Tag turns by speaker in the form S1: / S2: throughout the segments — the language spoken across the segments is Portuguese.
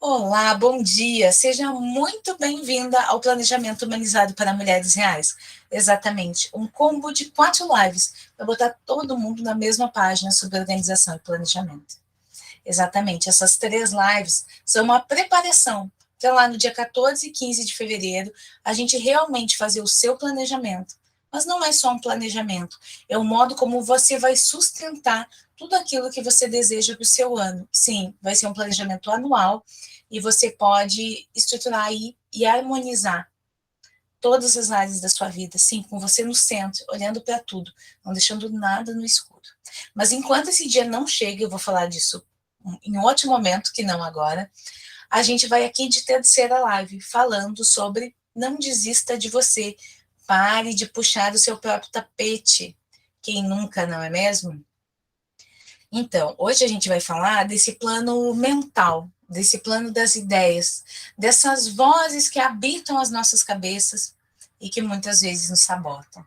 S1: Olá, bom dia. Seja muito bem-vinda ao Planejamento Humanizado para Mulheres Reais. Exatamente, um combo de 4 lives para botar todo mundo na mesma página sobre organização e planejamento. Exatamente, essas 3 lives são uma preparação para lá no dia 14 e 15 de fevereiro a gente realmente fazer o seu planejamento. Mas não é só um planejamento, é o modo como você vai sustentar tudo aquilo que você deseja para o seu ano. Sim, vai ser um planejamento anual e você pode estruturar aí e harmonizar todas as áreas da sua vida, sim, com você no centro, olhando para tudo, não deixando nada no escuro. Mas enquanto esse dia não chega, eu vou falar disso em outro momento, que não agora, a gente vai aqui de terceira live, falando sobre não desista de você, pare de puxar o seu próprio tapete. Quem nunca, não é mesmo? Então, hoje a gente vai falar desse plano mental, desse plano das ideias, dessas vozes que habitam as nossas cabeças e que muitas vezes nos sabotam.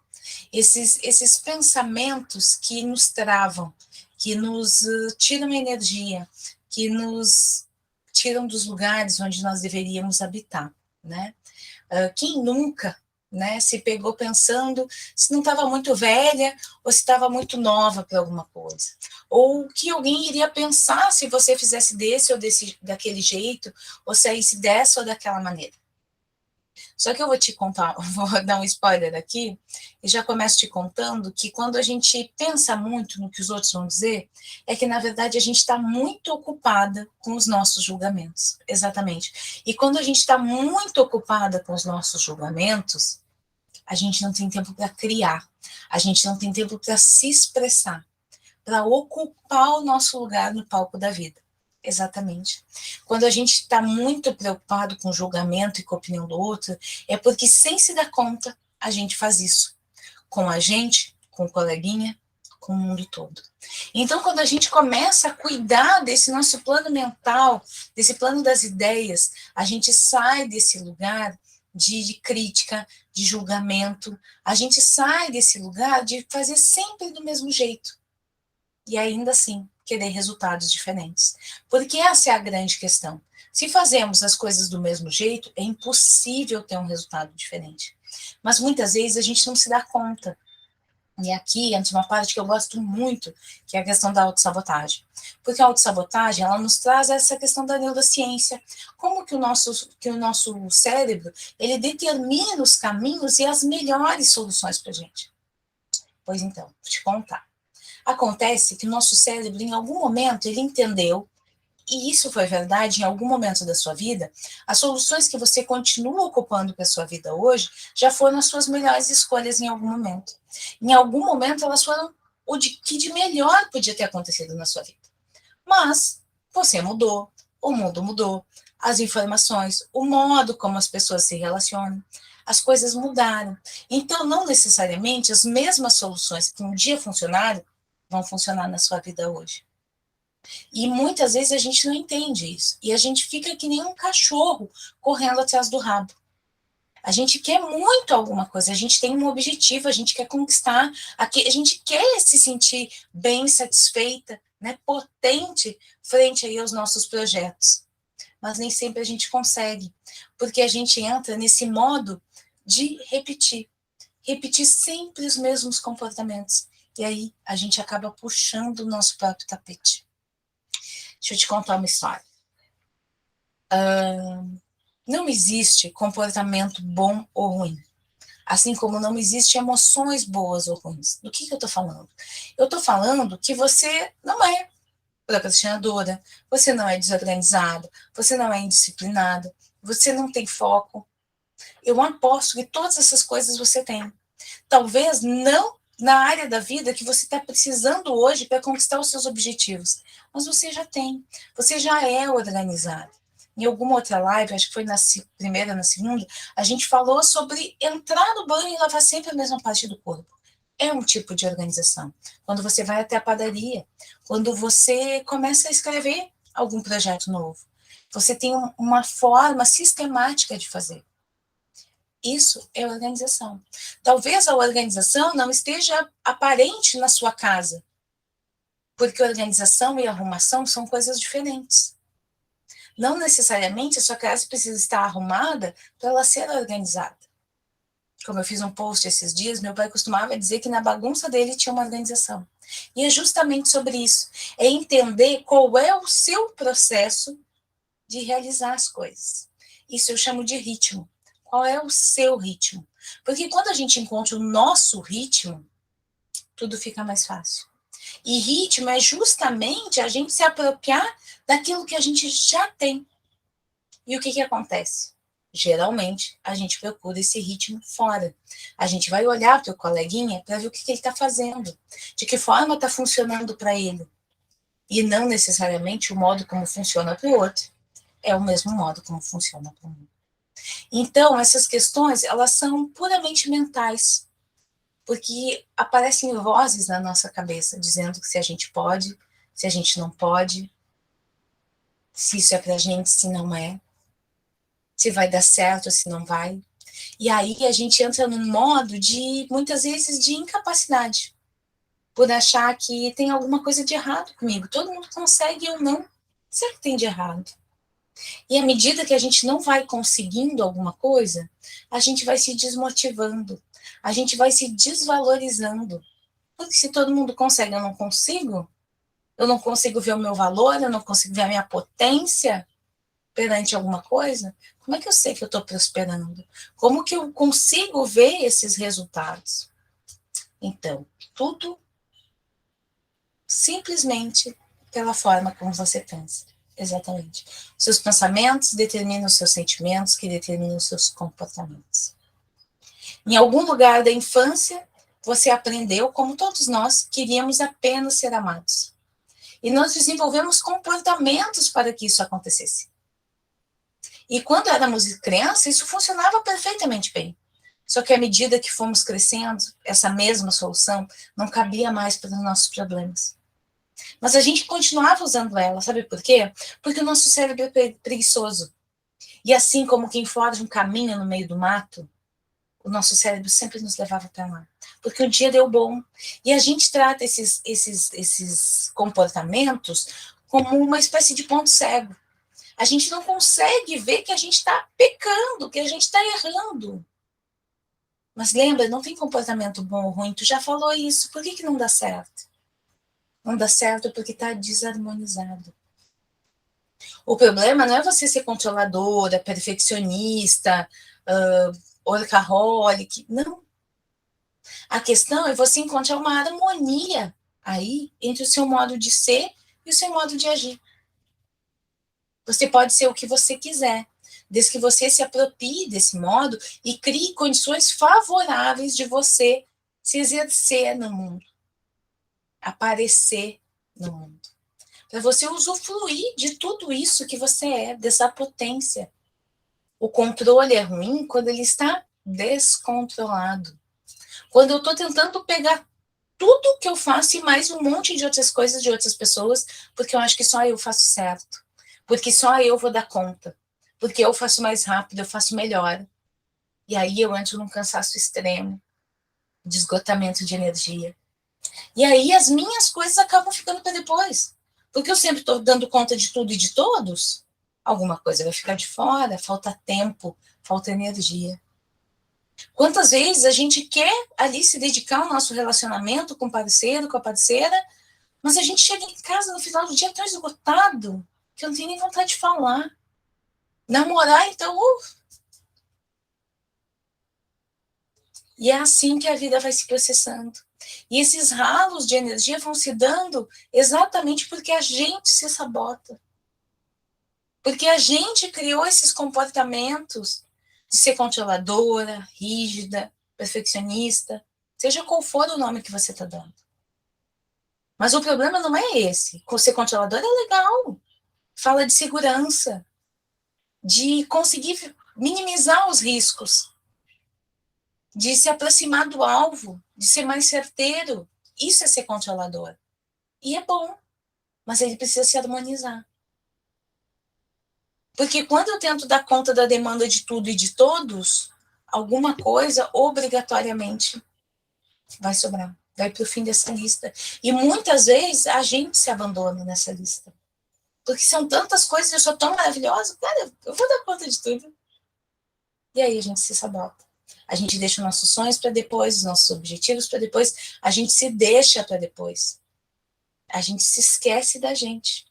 S1: Esses pensamentos que nos travam, que nos tiram energia, que nos tiram dos lugares onde nós deveríamos habitar, né? Quem nunca, né, se pegou pensando se não estava muito velha ou se estava muito nova para alguma coisa, ou o que alguém iria pensar se você fizesse desse ou daquele jeito, ou saísse dessa ou daquela maneira. Só que eu vou te contar, vou dar um spoiler aqui, e já começo te contando que quando a gente pensa muito no que os outros vão dizer, é que na verdade a gente está muito ocupada com os nossos julgamentos. Exatamente. E quando a gente está muito ocupada com os nossos julgamentos, a gente não tem tempo para criar, a gente não tem tempo para se expressar, para ocupar o nosso lugar no palco da vida. Exatamente. Quando a gente está muito preocupado com o julgamento e com a opinião do outro, é porque, sem se dar conta, a gente faz isso. Com a gente, com o coleguinha, com o mundo todo. Então, quando a gente começa a cuidar desse nosso plano mental, desse plano das ideias, a gente sai desse lugar de crítica, de julgamento, a gente sai desse lugar de fazer sempre do mesmo jeito e ainda assim querer resultados diferentes. Porque essa é a grande questão. Se fazemos as coisas do mesmo jeito, é impossível ter um resultado diferente. Mas muitas vezes a gente não se dá conta. E aqui entra uma parte que eu gosto muito, que é a questão da autossabotagem. Porque a autossabotagem, ela nos traz essa questão da neurociência. Como que o nosso cérebro, ele determina os caminhos e as melhores soluções para a gente. Pois então, vou te contar. Acontece que o nosso cérebro, em algum momento, ele entendeu, e isso foi verdade em algum momento da sua vida, as soluções que você continua ocupando para a sua vida hoje já foram as suas melhores escolhas em algum momento. Em algum momento, elas foram o que de melhor podia ter acontecido na sua vida. Mas você mudou, o mundo mudou, as informações, o modo como as pessoas se relacionam, as coisas mudaram. Então, não necessariamente as mesmas soluções que um dia funcionaram vão funcionar na sua vida hoje. E muitas vezes a gente não entende isso. E a gente fica que nem um cachorro correndo atrás do rabo. A gente quer muito alguma coisa, a gente tem um objetivo, a gente quer conquistar, a gente quer se sentir bem, satisfeita, né, potente frente aí aos nossos projetos. Mas nem sempre a gente consegue, porque a gente entra nesse modo de repetir sempre os mesmos comportamentos. E aí a gente acaba puxando o nosso próprio tapete. Deixa eu te contar uma história. Não existe comportamento bom ou ruim. Assim como não existe emoções boas ou ruins. Do que eu estou falando? Eu estou falando que você não é procrastinadora, você não é desorganizada, você não é indisciplinada, você não tem foco. Eu aposto que todas essas coisas você tem. Talvez não na área da vida que você está precisando hoje para conquistar os seus objetivos, mas você já tem, você já é organizado. Em alguma outra live, acho que foi na primeira, na segunda, a gente falou sobre entrar no banho e lavar sempre a mesma parte do corpo. É um tipo de organização. Quando você vai até a padaria, quando você começa a escrever algum projeto novo, você tem uma forma sistemática de fazer. Isso é organização. Talvez a organização não esteja aparente na sua casa, porque organização e arrumação são coisas diferentes. Não necessariamente a sua casa precisa estar arrumada para ela ser organizada. Como eu fiz um post esses dias, meu pai costumava dizer que na bagunça dele tinha uma organização. E é justamente sobre isso. É entender qual é o seu processo de realizar as coisas. Isso eu chamo de ritmo. Qual é o seu ritmo? Porque quando a gente encontra o nosso ritmo, tudo fica mais fácil. E ritmo é justamente a gente se apropriar daquilo que a gente já tem. E o que acontece? Geralmente, a gente procura esse ritmo fora. A gente vai olhar para o coleguinha para ver o que ele está fazendo, de que forma está funcionando para ele. E não necessariamente o modo como funciona para o outro é o mesmo modo como funciona para mim. Então, essas questões, elas são puramente mentais, porque aparecem vozes na nossa cabeça dizendo que se a gente pode, se a gente não pode, se isso é pra gente, se não é, se vai dar certo, se não vai. E aí a gente entra num modo de, muitas vezes, de incapacidade, por achar que tem alguma coisa de errado comigo. Todo mundo consegue, eu não. Será que tem de errado? E à medida que a gente não vai conseguindo alguma coisa, a gente vai se desmotivando, a gente vai se desvalorizando. Porque se todo mundo consegue, eu não consigo ver o meu valor, eu não consigo ver a minha potência perante alguma coisa, como é que eu sei que eu estou prosperando? Como que eu consigo ver esses resultados? Então, tudo simplesmente pela forma como você pensa. Exatamente. Seus pensamentos determinam os seus sentimentos, que determinam os seus comportamentos. Em algum lugar da infância, você aprendeu, como todos nós, queríamos apenas ser amados. E nós desenvolvemos comportamentos para que isso acontecesse. E quando éramos crianças, isso funcionava perfeitamente bem. Só que à medida que fomos crescendo, essa mesma solução não cabia mais para os nossos problemas. Mas a gente continuava usando ela, sabe por quê? Porque o nosso cérebro é preguiçoso. E assim como quem forja um caminho no meio do mato, o nosso cérebro sempre nos levava para lá. Porque o dia deu bom. E a gente trata esses comportamentos como uma espécie de ponto cego. A gente não consegue ver que a gente está pecando, que a gente está errando. Mas lembra, não tem comportamento bom ou ruim, tu já falou isso, por que não dá certo? Não dá certo porque está desarmonizado. O problema não é você ser controladora, perfeccionista, workaholic, não. A questão é você encontrar uma harmonia aí entre o seu modo de ser e o seu modo de agir. Você pode ser o que você quiser, desde que você se aproprie desse modo e crie condições favoráveis de você se exercer no mundo, aparecer no mundo. Para você usufruir de tudo isso que você é, dessa potência. O controle é ruim quando ele está descontrolado. Quando eu estou tentando pegar tudo que eu faço e mais um monte de outras coisas de outras pessoas, porque eu acho que só eu faço certo. Porque só eu vou dar conta. Porque eu faço mais rápido, eu faço melhor. E aí eu entro num cansaço extremo, de esgotamento de energia. E aí as minhas coisas acabam ficando para depois. Porque eu sempre estou dando conta de tudo e de todos, alguma coisa vai ficar de fora, falta tempo, falta energia. Quantas vezes a gente quer ali se dedicar ao nosso relacionamento com o parceiro, com a parceira, mas a gente chega em casa no final do dia tão esgotado que eu não tenho nem vontade de falar. Namorar, então, E é assim que a vida vai se processando. E esses ralos de energia vão se dando exatamente porque a gente se sabota. Porque a gente criou esses comportamentos de ser controladora, rígida, perfeccionista, seja qual for o nome que você está dando. Mas o problema não é esse. Ser controladora é legal. Fala de segurança, de conseguir minimizar os riscos, de se aproximar do alvo, de ser mais certeiro. Isso é ser controlador. E é bom, mas ele precisa se harmonizar. Porque quando eu tento dar conta da demanda de tudo e de todos, alguma coisa obrigatoriamente vai sobrar, vai para o fim dessa lista. E muitas vezes a gente se abandona nessa lista. Porque são tantas coisas, eu sou tão maravilhosa, cara, eu vou dar conta de tudo. E aí a gente se sabota. A gente deixa os nossos sonhos para depois, os nossos objetivos para depois, a gente se deixa para depois. A gente se esquece da gente.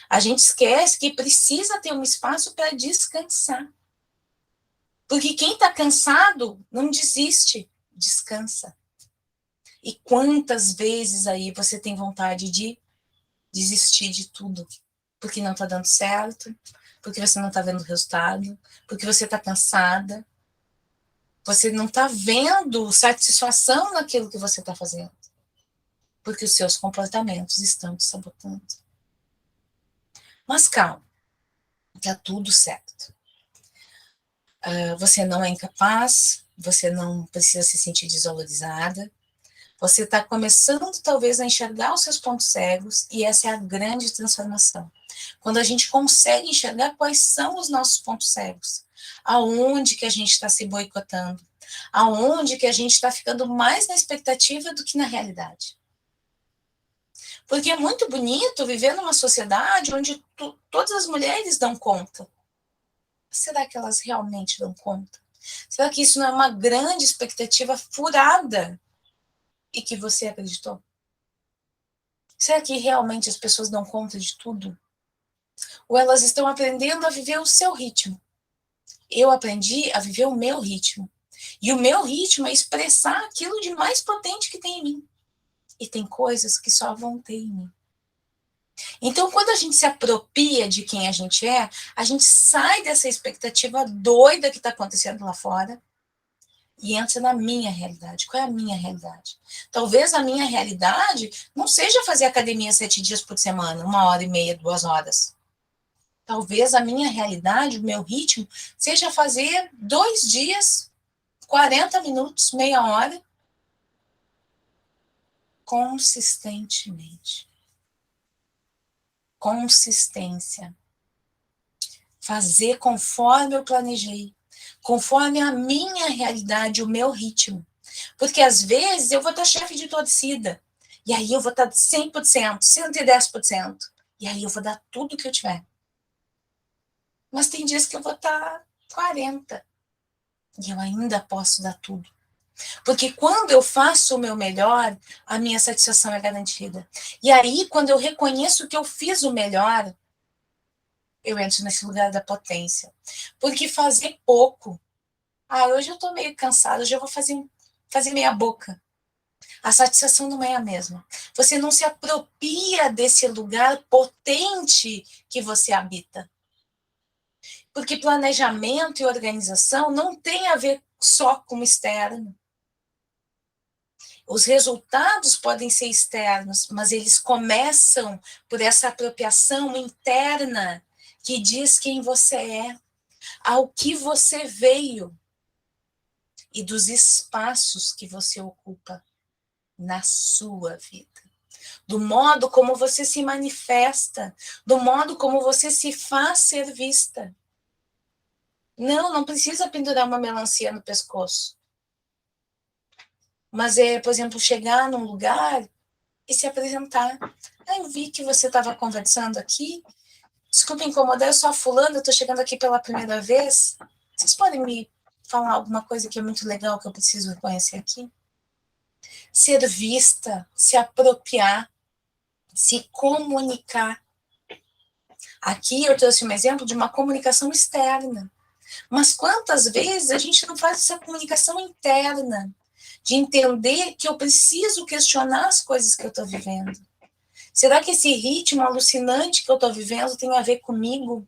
S1: A gente esquece que precisa ter um espaço para descansar. Porque quem está cansado não desiste, descansa. E quantas vezes aí você tem vontade de desistir de tudo? Porque não está dando certo, porque você não está vendo resultado, porque você está cansada, você não está vendo satisfação naquilo que você está fazendo, porque os seus comportamentos estão te sabotando. Mas calma, está tudo certo. Você não é incapaz, você não precisa se sentir desvalorizada, você está começando talvez a enxergar os seus pontos cegos e essa é a grande transformação. Quando a gente consegue enxergar quais são os nossos pontos cegos, aonde que a gente está se boicotando, aonde que a gente está ficando mais na expectativa do que na realidade. Porque é muito bonito viver numa sociedade onde todas as mulheres dão conta. Será que elas realmente dão conta? Será que isso não é uma grande expectativa furada e que você acreditou? Será que realmente as pessoas dão conta de tudo? Ou elas estão aprendendo a viver o seu ritmo? Eu aprendi a viver o meu ritmo. E o meu ritmo é expressar aquilo de mais potente que tem em mim. E tem coisas que só vão ter em mim. Então, quando a gente se apropria de quem a gente é, a gente sai dessa expectativa doida que está acontecendo lá fora e entra na minha realidade. Qual é a minha realidade? Talvez a minha realidade não seja fazer academia 7 dias por semana, 1h30, 2 horas. Talvez a minha realidade, o meu ritmo, seja fazer 2 dias, 40 minutos, meia hora, consistentemente. Consistência. Fazer conforme eu planejei, conforme a minha realidade, o meu ritmo. Porque às vezes eu vou estar chefe de torcida, e aí eu vou estar 100%, 110%, e aí eu vou dar tudo que eu tiver. Mas tem dias que eu vou estar 40%, e eu ainda posso dar tudo. Porque quando eu faço o meu melhor, a minha satisfação é garantida. E aí, quando eu reconheço que eu fiz o melhor, eu entro nesse lugar da potência. Porque fazer pouco, hoje eu estou meio cansada, hoje eu vou fazer meia boca. A satisfação não é a mesma. Você não se apropria desse lugar potente que você habita. Porque planejamento e organização não tem a ver só com o externo. Os resultados podem ser externos, mas eles começam por essa apropriação interna que diz quem você é, ao que você veio e dos espaços que você ocupa na sua vida. Do modo como você se manifesta, do modo como você se faz ser vista. Não precisa pendurar uma melancia no pescoço. Mas por exemplo, chegar num lugar e se apresentar. Eu vi que você estava conversando aqui. Desculpa incomodar, eu sou a fulana, eu estou chegando aqui pela primeira vez. Vocês podem me falar alguma coisa que é muito legal que eu preciso conhecer aqui? Ser vista, se apropriar, se comunicar. Aqui eu trouxe um exemplo de uma comunicação externa. Mas quantas vezes a gente não faz essa comunicação interna? De entender que eu preciso questionar as coisas que eu estou vivendo. Será que esse ritmo alucinante que eu estou vivendo tem a ver comigo?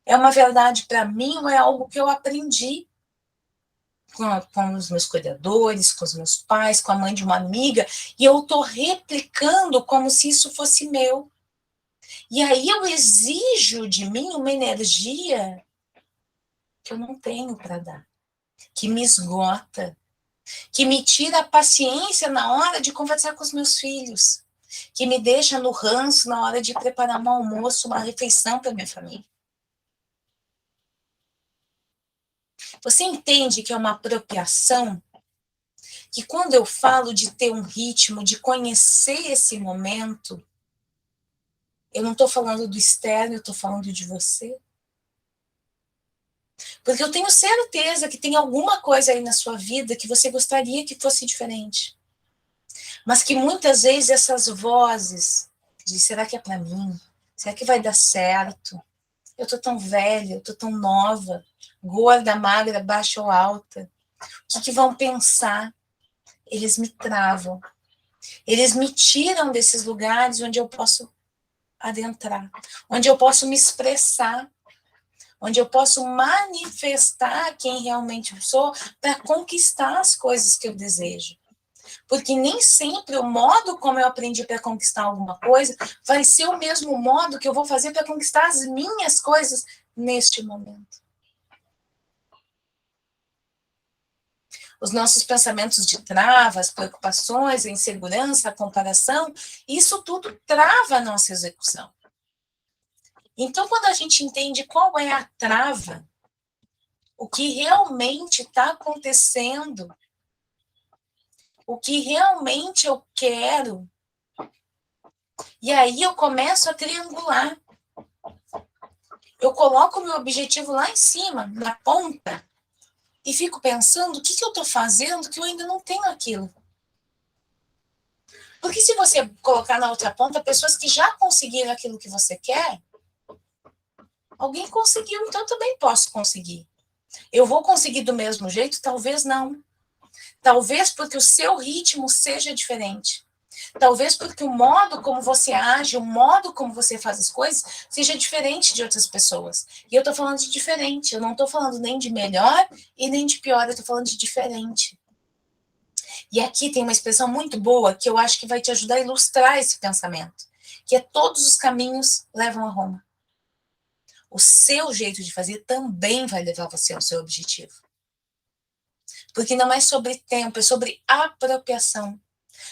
S1: É uma verdade para mim ou é algo que eu aprendi com os meus cuidadores, com os meus pais, com a mãe de uma amiga, e eu estou replicando como se isso fosse meu. E aí eu exijo de mim uma energia que eu não tenho para dar, que me esgota, que me tira a paciência na hora de conversar com os meus filhos, que me deixa no ranço na hora de preparar um almoço, uma refeição para minha família. Você entende que é uma apropriação? Que quando eu falo de ter um ritmo, de conhecer esse momento, Eu não estou falando do externo, eu estou falando de você. Porque eu tenho certeza que tem alguma coisa aí na sua vida que você gostaria que fosse diferente. Mas que muitas vezes essas vozes de será que é para mim? Será que vai dar certo? Eu tô tão velha, eu tô tão nova, gorda, magra, baixa ou alta. O que vão pensar? Eles me travam. Eles me tiram desses lugares onde eu posso adentrar, onde eu posso me expressar, onde eu posso manifestar quem realmente sou para conquistar as coisas que eu desejo. Porque nem sempre o modo como eu aprendi para conquistar alguma coisa vai ser o mesmo modo que eu vou fazer para conquistar as minhas coisas neste momento. Os nossos pensamentos de travas, preocupações, a insegurança, a comparação, isso tudo trava a nossa execução. Então, quando a gente entende qual é a trava, o que realmente está acontecendo, o que realmente eu quero, e aí eu começo a triangular. Eu coloco o meu objetivo lá em cima, na ponta, e fico pensando o que eu estou fazendo que eu ainda não tenho aquilo. Porque se você colocar na outra ponta pessoas que já conseguiram aquilo que você quer, alguém conseguiu, então eu também posso conseguir. Eu vou conseguir do mesmo jeito? Talvez não. Talvez porque o seu ritmo seja diferente. Talvez porque o modo como você age, o modo como você faz as coisas, seja diferente de outras pessoas. E eu tô falando de diferente, eu não tô falando nem de melhor e nem de pior, eu tô falando de diferente. E aqui tem uma expressão muito boa que eu acho que vai te ajudar a ilustrar esse pensamento, que é todos os caminhos levam a Roma. O seu jeito de fazer também vai levar você ao seu objetivo. Porque não é sobre tempo, é sobre apropriação.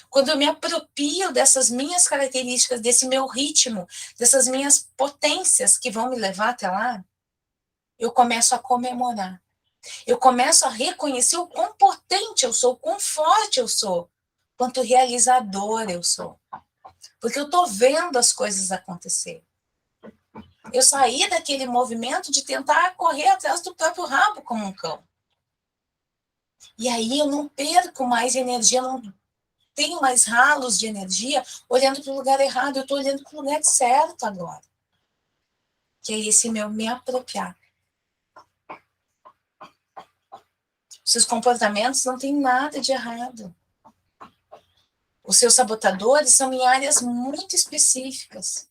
S1: Quando eu me aproprio dessas minhas características, desse meu ritmo, dessas minhas potências que vão me levar até lá, eu começo a comemorar. Eu começo a reconhecer o quão potente eu sou, o quão forte eu sou, quanto realizador eu sou. Porque eu estou vendo as coisas acontecer. Eu saí daquele movimento de tentar correr atrás do próprio rabo como um cão. E aí eu não perco mais energia, não tenho mais ralos de energia olhando para o lugar errado, eu estou olhando para o lugar certo agora. Que é esse meu me apropriar. Seus comportamentos não têm nada de errado. Os seus sabotadores são em áreas muito específicas.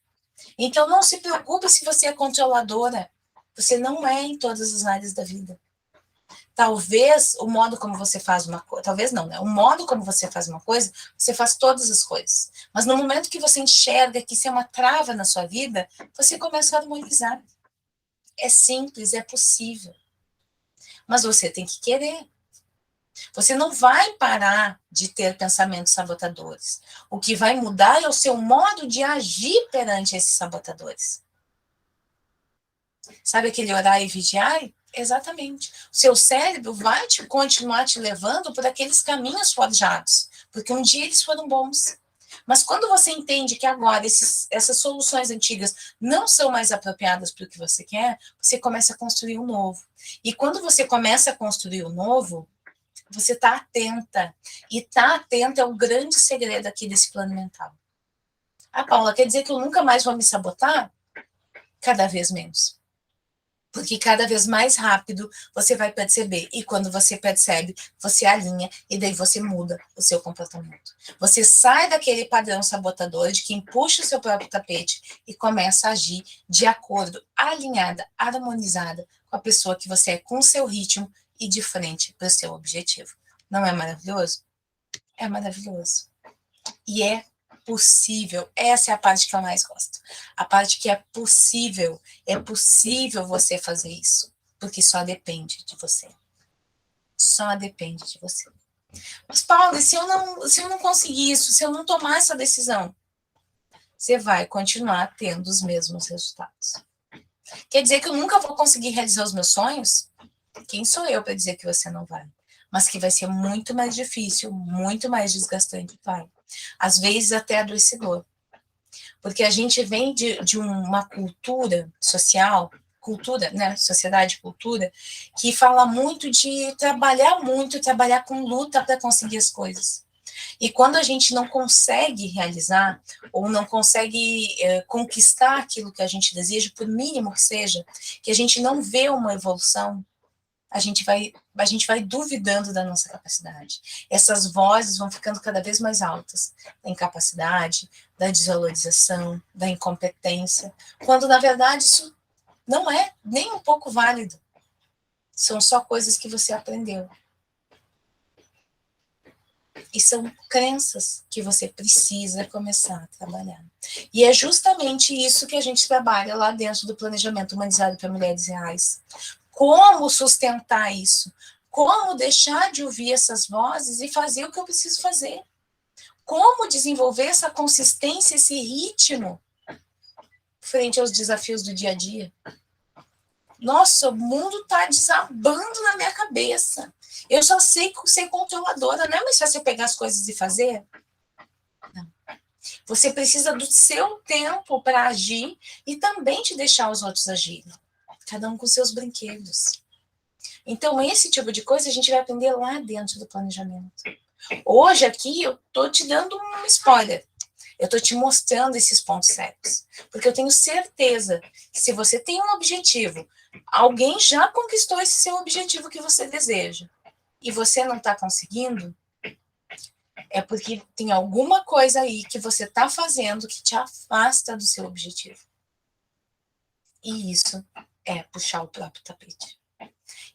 S1: Então não se preocupe se você é controladora. Você não é em todas as áreas da vida. Talvez o modo como você faz uma coisa, talvez não, né? O modo como você faz uma coisa, você faz todas as coisas. Mas no momento que você enxerga que isso é uma trava na sua vida, você começa a harmonizar. É simples, é possível. Mas você tem que querer. Você não vai parar de ter pensamentos sabotadores. O que vai mudar é o seu modo de agir perante esses sabotadores. Sabe aquele orar e vigiar? Exatamente. O seu cérebro vai continuar te levando por aqueles caminhos forjados, porque um dia eles foram bons. Mas quando você entende que agora essas soluções antigas não são mais apropriadas para o que você quer, você começa a construir um novo. E quando você começa a construir o novo, você está atenta. E estar atenta é o grande segredo aqui desse plano mental. Ah, Paula, quer dizer que eu nunca mais vou me sabotar? Cada vez menos. Porque cada vez mais rápido você vai perceber. E quando você percebe, você alinha e daí você muda o seu comportamento. Você sai daquele padrão sabotador de quem puxa o seu próprio tapete e começa a agir de acordo, alinhada, harmonizada com a pessoa que você é, com o seu ritmo e de frente para o seu objetivo. Não é maravilhoso? É maravilhoso. E é possível. Essa é a parte que eu mais gosto. A parte que é possível você fazer isso, porque só depende de você. Só depende de você. Mas, Paulo, se eu não conseguir isso, se eu não tomar essa decisão, você vai continuar tendo os mesmos resultados. Quer dizer que eu nunca vou conseguir realizar os meus sonhos? Quem sou eu para dizer que você não vai? Mas que vai ser muito mais difícil, muito mais desgastante, vai. Às vezes até adoecedor. porque a gente vem de uma cultura social, né, sociedade, cultura, que fala muito de trabalhar com luta para conseguir as coisas. E quando a gente não consegue realizar, ou não consegue conquistar aquilo que a gente deseja, por mínimo que seja, que a gente não vê uma evolução, a gente vai duvidando da nossa capacidade. Essas vozes vão ficando cada vez mais altas, da incapacidade, da desvalorização, da incompetência, quando na verdade isso não é nem um pouco válido. São só coisas que você aprendeu. E são crenças que você precisa começar a trabalhar. E é justamente isso que a gente trabalha lá dentro do Planejamento Humanizado para Mulheres Reais. Como sustentar isso? Como deixar de ouvir essas vozes e fazer o que eu preciso fazer? Como desenvolver essa consistência, esse ritmo frente aos desafios do dia a dia? Nossa, o mundo está desabando na minha cabeça. Eu só sei ser controladora, não é mais fácil pegar as coisas e fazer? Não. Você precisa do seu tempo para agir e também de deixar os outros agirem. Cada um com seus brinquedos. Então, esse tipo de coisa a gente vai aprender lá dentro do planejamento. Hoje aqui eu estou te dando um spoiler. Eu estou te mostrando esses pontos cegos. Porque eu tenho certeza que se você tem um objetivo, alguém já conquistou esse seu objetivo que você deseja, e você não está conseguindo, é porque tem alguma coisa aí que você está fazendo que te afasta do seu objetivo. E isso é puxar o próprio tapete.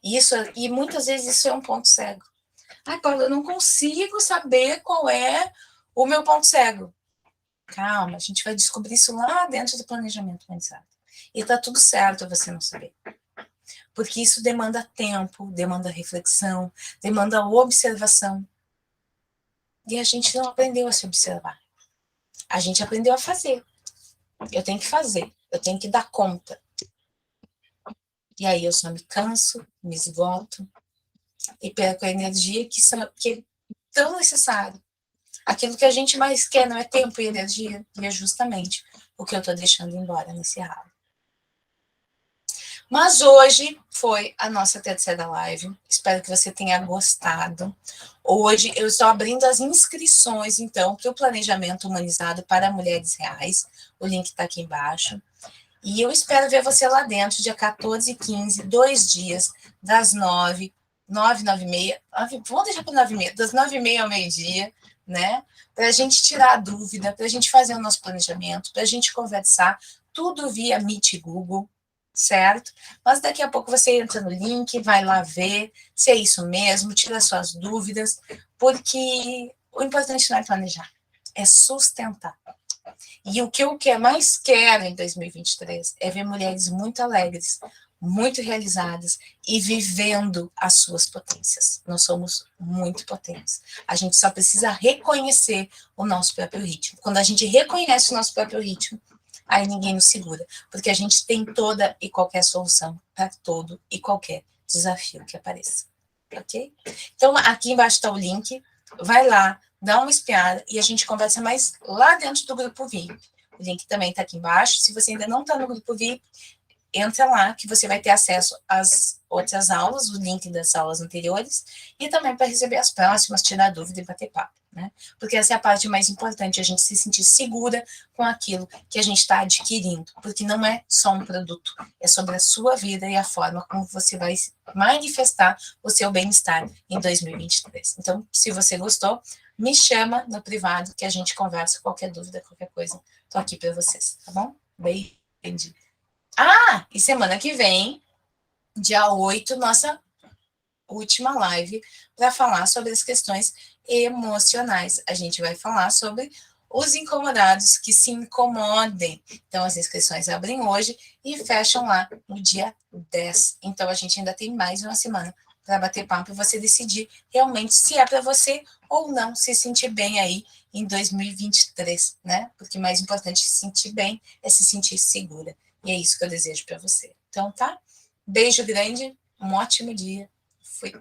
S1: E muitas vezes isso é um ponto cego. Paulo, eu não consigo saber qual é o meu ponto cego. Calma, a gente vai descobrir isso lá dentro do planejamento humanizado. E está tudo certo você não saber. Porque isso demanda tempo, demanda reflexão, demanda observação. E a gente não aprendeu a se observar. A gente aprendeu a fazer. Eu tenho que fazer, eu tenho que dar conta. E aí eu só me canso, me esgoto e perco a energia que é tão necessária. Aquilo que a gente mais quer não é tempo e energia, e é justamente o que eu estou deixando embora nesse ralo. Mas hoje foi a nossa terceira live. Espero que você tenha gostado. Hoje eu estou abrindo as inscrições, então, para o Planejamento Humanizado para Mulheres Reais. O link está aqui embaixo. E eu espero ver você lá dentro, dia 14 e 15, 2 dias, das 9, 9h30, vamos deixar para 9h30, das 9h30 ao meio-dia, né? Para a gente tirar a dúvida, para a gente fazer o nosso planejamento, para a gente conversar, tudo via Meet e Google, certo? Mas daqui a pouco você entra no link, vai lá ver se é isso mesmo, tira suas dúvidas, porque o importante não é planejar, é sustentar. E o que eu mais quero em 2023 é ver mulheres muito alegres, muito realizadas e vivendo as suas potências. Nós somos muito potentes. A gente só precisa reconhecer o nosso próprio ritmo. Quando a gente reconhece o nosso próprio ritmo, aí ninguém nos segura, porque a gente tem toda e qualquer solução para todo e qualquer desafio que apareça. Ok? Então, aqui embaixo está o link. Vai lá, dá uma espiada e a gente conversa mais lá dentro do grupo VIP. O link também está aqui embaixo. Se você ainda não está no grupo VIP, entra lá que você vai ter acesso às outras aulas, o link das aulas anteriores, e também para receber as próximas, tirar dúvida e bater papo, né? Porque essa é a parte mais importante, a gente se sentir segura com aquilo que a gente está adquirindo, porque não é só um produto, é sobre a sua vida e a forma como você vai manifestar o seu bem-estar em 2023. Então, se você gostou, me chama no privado que a gente conversa, qualquer dúvida, qualquer coisa, tô aqui para vocês, tá bom? Beijo. E semana que vem, dia 8, nossa última live para falar sobre as questões emocionais. A gente vai falar sobre os incomodados que se incomodem. Então, as inscrições abrem hoje e fecham lá no dia 10. Então, a gente ainda tem mais uma semana para bater papo e você decidir realmente se é para você ou não se sentir bem aí em 2023, né? Porque mais importante que se sentir bem é se sentir segura. E é isso que eu desejo para você. Então, tá? Beijo grande, um ótimo dia. Fui.